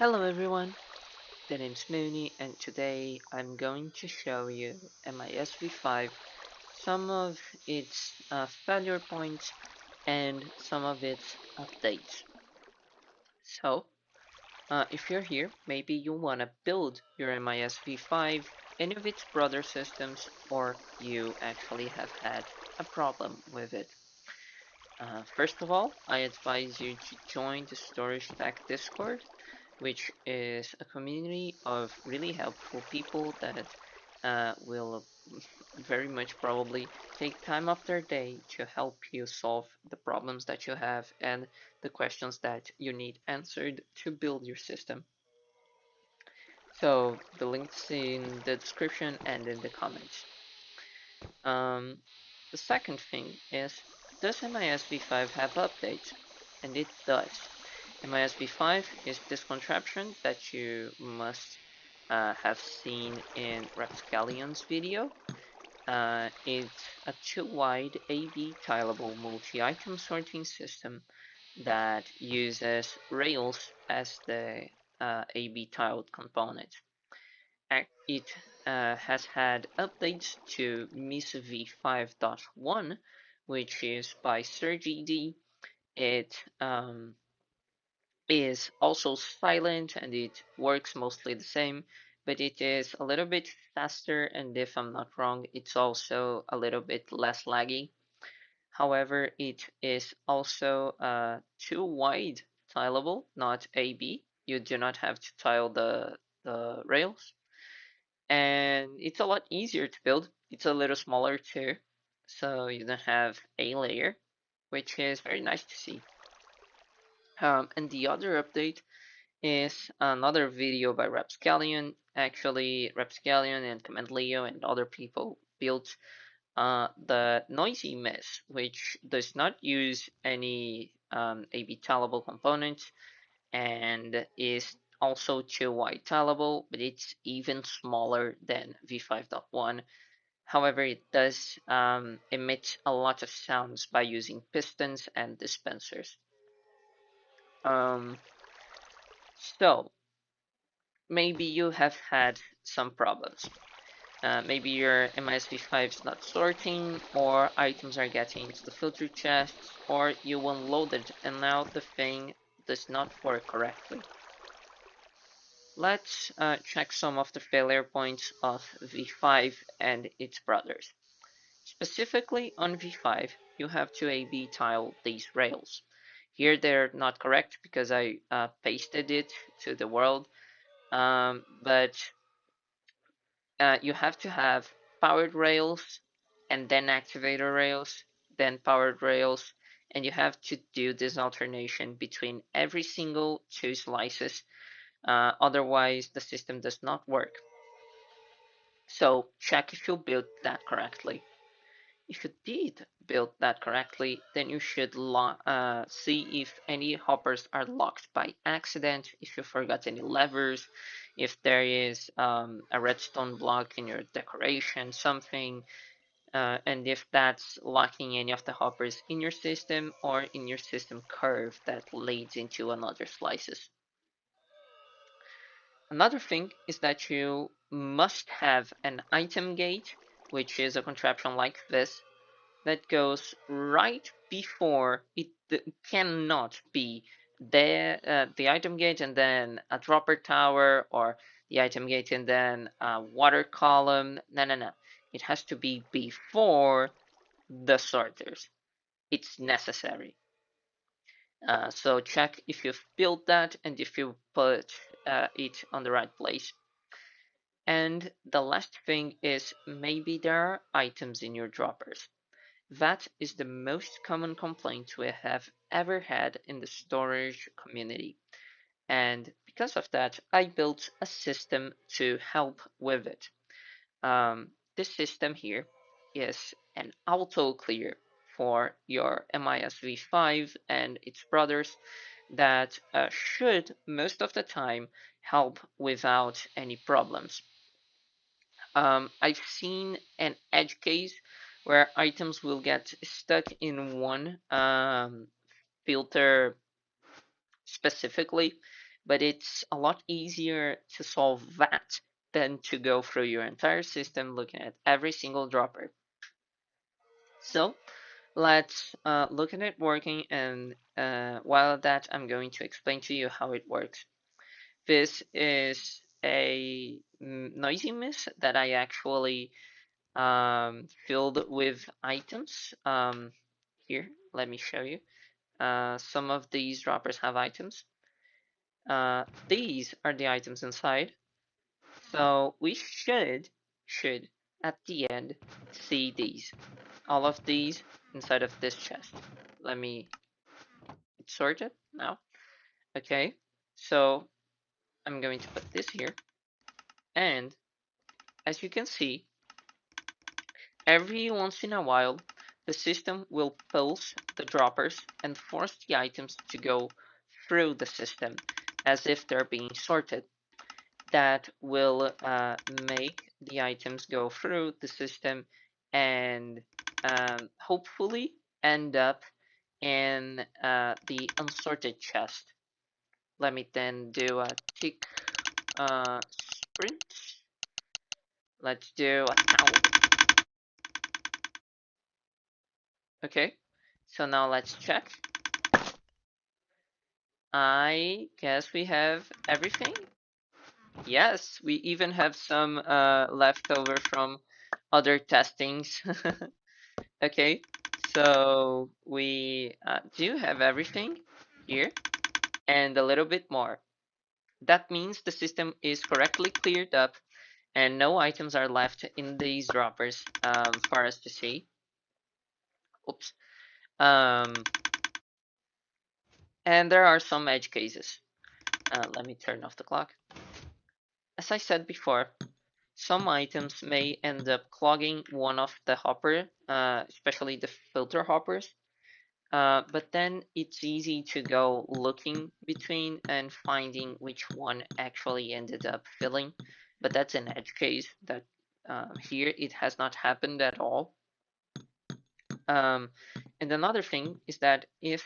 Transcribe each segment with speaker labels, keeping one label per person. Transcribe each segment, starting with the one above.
Speaker 1: Hello everyone, the name's Moony and today I'm going to show you MISv5, some of its failure points and some of its updates. So, if you're here, maybe you want to build your MISv5, any of its brother systems, or you actually have had a problem with it. First of all, I advise you to join the Storage Stack Discord, which is a community of really helpful people that will very much probably take time off their day to help you solve the problems that you have and the questions that you need answered to build your system. So the link's in the description and in the comments. Um, the second thing is, does MISv5 have updates? And it does. MISv5 is this contraption that you must have seen in Rapscallion's video. It's a two-wide A/B tileable multi-item sorting system that uses Rails as the A/B tiled component. It has had updates to MISv5.1, which is by SergyD. It is also silent and it works mostly the same, but it is a little bit faster, and if I'm not wrong, it's also a little bit less laggy. However, it is also too wide tileable, not AB. You do not have to tile the rails, and it's a lot easier to build. It's a little smaller too, so you don't have a layer, which is very nice to see. And the other update is another video by Rapscallion. Actually, Rapscallion and Command Leo and other people built the MoonyMIS, which does not use any AB tileable components and is also 2Y tileable, but it's even smaller than v5.1. However, it does emit a lot of sounds by using pistons and dispensers. Um, so maybe you have had some problems. Maybe your MISv5 is not sorting, or items are getting into the filter chests, or you unloaded and now the thing does not work correctly. Let's check some of the failure points of v5 and its brothers. Specifically on v5, you have to A/B tile these rails. Here they're not correct because I pasted it to the world, but you have to have powered rails and then activator rails, then powered rails, and you have to do this alternation between every single two slices. Otherwise, the system does not work. So check if you built that correctly. If you did build that correctly, then you should see if any hoppers are locked by accident, if you forgot any levers, if there is a redstone block in your decoration, something, and if that's locking any of the hoppers in your system or in your system curve that leads into another slices. Another thing is that you must have an item gate, which is a contraption like this, that goes right before it cannot be the item gate and then a dropper tower, or the item gate and then a water column. No, no, no. It has to be before the sorters. It's necessary. So check if you've built that and if you put it on the right place. And the last thing is, maybe there are items in your droppers. That is the most common complaint we have ever had in the storage community. And because of that, I built a system to help with it. This system here is an auto clear for your MISv5 and its brothers that should most of the time help without any problems. I've seen an edge case where items will get stuck in one filter specifically, but it's a lot easier to solve that than to go through your entire system looking at every single dropper. So let's look at it working, and while that, I'm going to explain to you how it works. This is a MoonyMIS that I actually filled with items. Here, let me show you. Some of these droppers have items. These are the items inside. So we should at the end see these, all of these inside of this chest. Let me sort it now. Okay, so I'm going to put this here, and as you can see, every once in a while, the system will pulse the droppers and force the items to go through the system as if they're being sorted. That will make the items go through the system and hopefully end up in the unsorted chest. Let me then do a tick sprint. Let's do 1,000. Okay, so now let's check. I guess we have everything. Yes, we even have some left over from other testings. Okay, so we do have everything here and a little bit more. That means the system is correctly cleared up and no items are left in these droppers for us to see. Oops. Um, and there are some edge cases. Let me turn off the clock. As I said before, some items may end up clogging one of the hopper, especially the filter hoppers. But then it's easy to go looking between and finding which one actually ended up filling. But that's an edge case that here it has not happened at all. And another thing is that if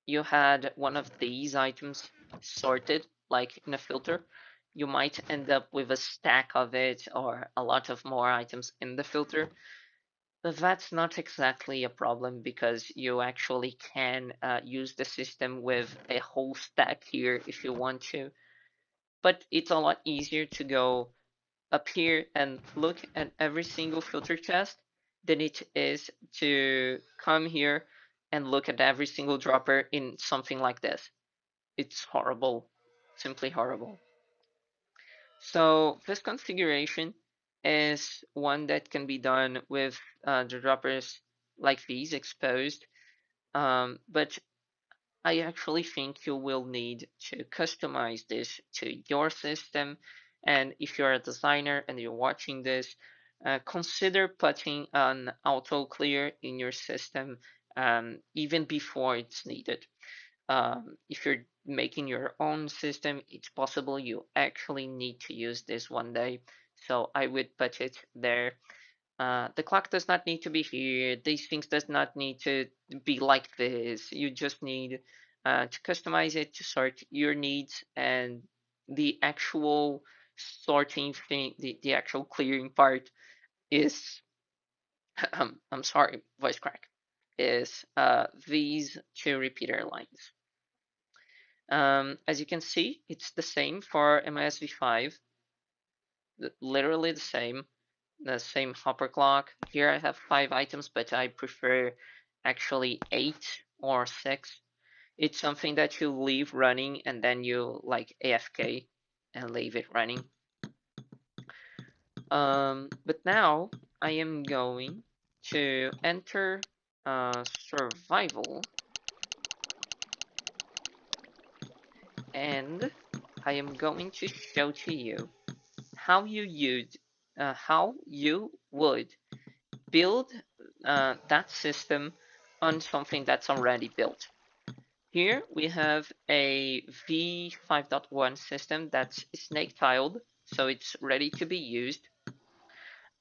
Speaker 1: you had one of these items sorted, like in a filter, you might end up with a stack of it or a lot of more items in the filter. But that's not exactly a problem because you actually can use the system with a whole stack here if you want to. But it's a lot easier to go up here and look at every single filter chest than it is to come here and look at every single dropper in something like this. It's horrible, simply horrible. So this configuration is one that can be done with the droppers like these exposed, but I actually think you will need to customize this to your system. And if you're a designer and you're watching this, consider putting an auto clear in your system even before it's needed. If you're making your own system, it's possible you actually need to use this one day. So I would put it there. The clock does not need to be here. These things does not need to be like this. You just need to customize it to sort your needs, and the actual sorting thing, the actual clearing part is, I'm sorry, voice crack, is these two repeater lines. As you can see, it's the same for MISv5, literally the same hopper clock. Here I have 5 items, but I prefer actually 8 or 6. It's something that you leave running and then you like AFK and leave it running. But now I am going to enter survival, and I am going to show to you how you would build that system on something that's already built. Here we have a v5.1 system that's snake tiled, so it's ready to be used.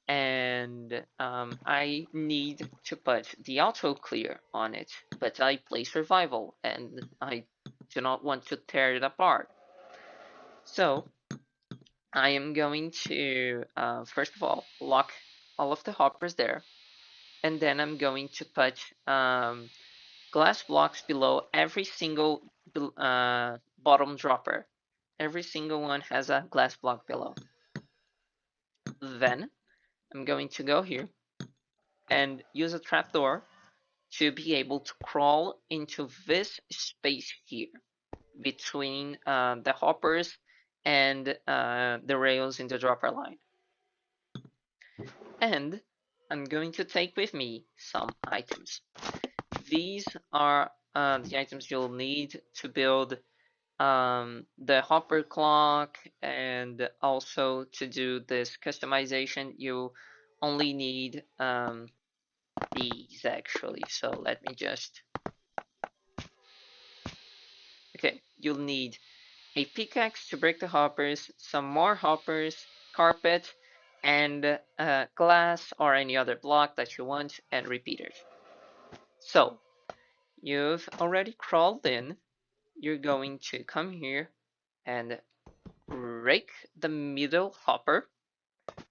Speaker 1: And I need to put the auto clear on it, but I play survival and I do not want to tear it apart. So I am going to, first of all, lock all of the hoppers there. And then I'm going to put glass blocks below every single bottom dropper. Every single one has a glass block below. Then I'm going to go here and use a trapdoor to be able to crawl into this space here between the hoppers and the rails in the dropper line. And I'm going to take with me some items. These are the items you'll need to build the hopper clock, and also to do this customization you only need these actually. So let me just, okay, you'll need a pickaxe to break the hoppers, some more hoppers, carpet, and glass or any other block that you want, and repeaters. So you've already crawled in. You're going to come here and break the middle hopper,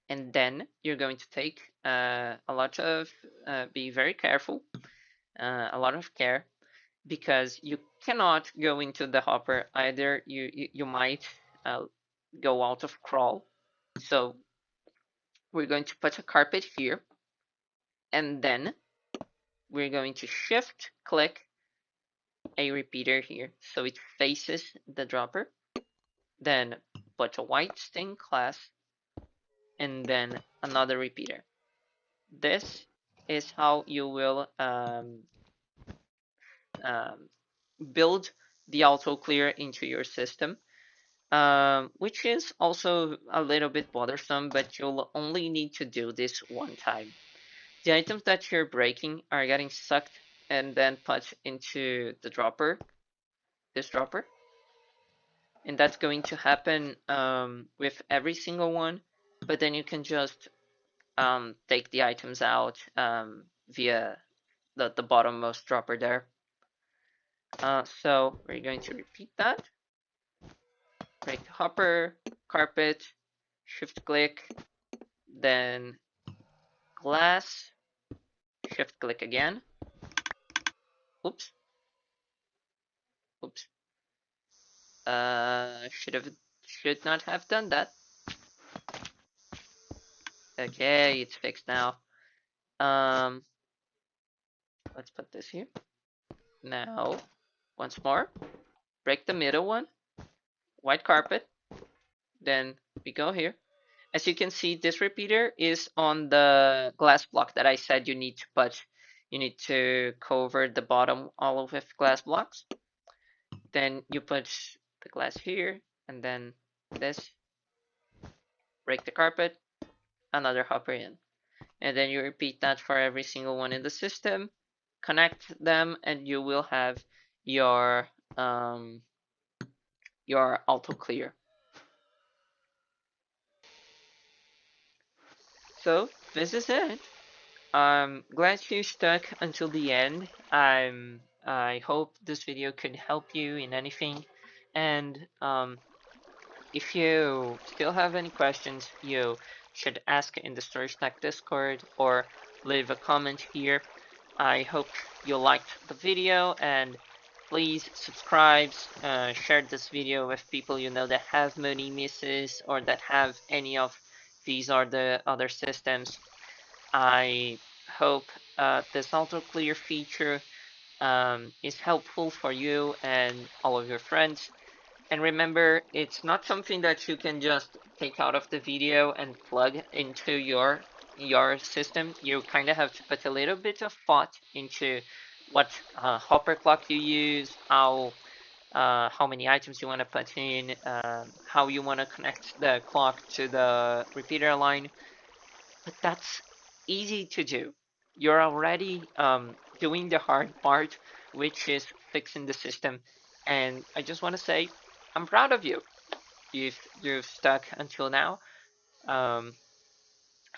Speaker 1: and then you're going to take a lot of, be very careful, a lot of care, because you cannot go into the hopper either. You might go out of crawl. So we're going to put a carpet here, and then we're going to shift click a repeater here so it faces the dropper. Then put a white stained glass, and then another repeater. This is how you will build the auto clear into your system, which is also a little bit bothersome, but you'll only need to do this one time. The items that you're breaking are getting sucked and then put into the dropper, this dropper, and that's going to happen with every single one, but then you can just take the items out via the bottommost dropper there. So we're going to repeat that. Break the hopper, carpet, shift click, then glass, shift click again. Oops. Oops. Should not have done that. Okay, it's fixed now. Let's put this here. Now, once more, break the middle one, white carpet, then we go here. As you can see, this repeater is on the glass block that I said you need to put. You need to cover the bottom all with glass blocks. Then you put the glass here, and then this. Break the carpet, another hopper in. And then you repeat that for every single one in the system. Connect them, and you will have your auto clear. So this is it. I'm glad you stuck until the end. I hope this video could help you in anything. And if you still have any questions, you should ask in the Storage Tech Discord or leave a comment here. I hope you liked the video, and please subscribe, share this video with people you know that have MoonyMISs or that have any of these or the other systems. I hope this auto clear feature is helpful for you and all of your friends. And remember, it's not something that you can just take out of the video and plug into your system. You kind of have to put a little bit of thought into what hopper clock you use, how many items you want to put in, how you want to connect the clock to the repeater line. But that's easy to do. You're already doing the hard part, which is fixing the system. And I just want to say, I'm proud of you if you've stuck until now.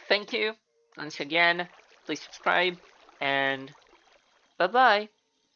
Speaker 1: Thank you once again. Please subscribe, and bye bye.